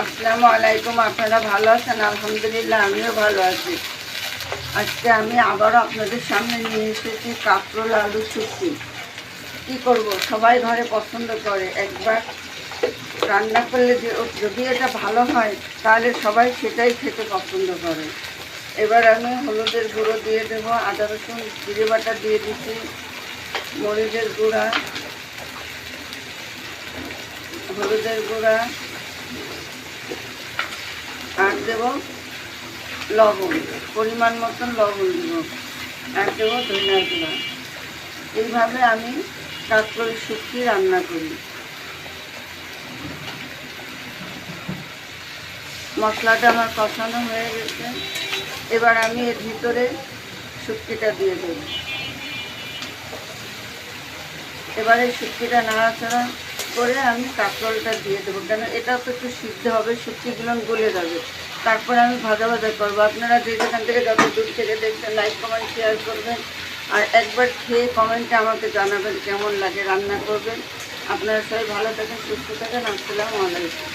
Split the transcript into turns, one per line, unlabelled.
আসসালামু আলাইকুম। আপনারা ভালো আছেন? আলহামদুলিল্লাহ, আমিও ভালো আছি। আজকে আমি আবারও আপনাদের সামনে নিয়ে এসেছি কাঁকরোল আলু শুটকি। কী করব, সবাই ঘরে পছন্দ করে। একবার রান্না করলে যদি এটা ভালো হয় তাহলে সবাই সেটাই খেতে পছন্দ করে। এবার আমি হলুদের গুঁড়ো দিয়ে দেবো, আদা রসুন জিরে বাটা দিয়ে দিচ্ছি, মরিচের গুঁড়া, হলুদের গুঁড়া, আর দেবো লবণ, পরিমাণ মতন লবণ দেব, আর দেবো ধনিয়া গুঁড়া। এইভাবে আমি কাঁকরোল শুটকি রান্না করি। মশলাটা আমার কষানো হয়ে গেছে। এবার আমি এর ভিতরে শুটকিটা দিয়ে দেব। এবারে শুটকিটা নাড়াচাড়া করে আমি কাঁকরোলটা দিয়ে দেবো, কেন এটা তো একটু সিদ্ধ হবে, শুটকিগুলো গলে যাবে। তারপরে আমি ভাজা ভাজা করবো। আপনারা যে যেখান থেকে যত দূর থেকে দেখছেন লাইক কমেন্ট শেয়ার করবেন, আর একবার খেয়ে কমেন্টে আমাকে জানাবেন কেমন লাগে, রান্না করবেন। আপনারা সবাই ভালো থাকেন, সুস্থ থাকেন। আসসালামু আলাইকুম।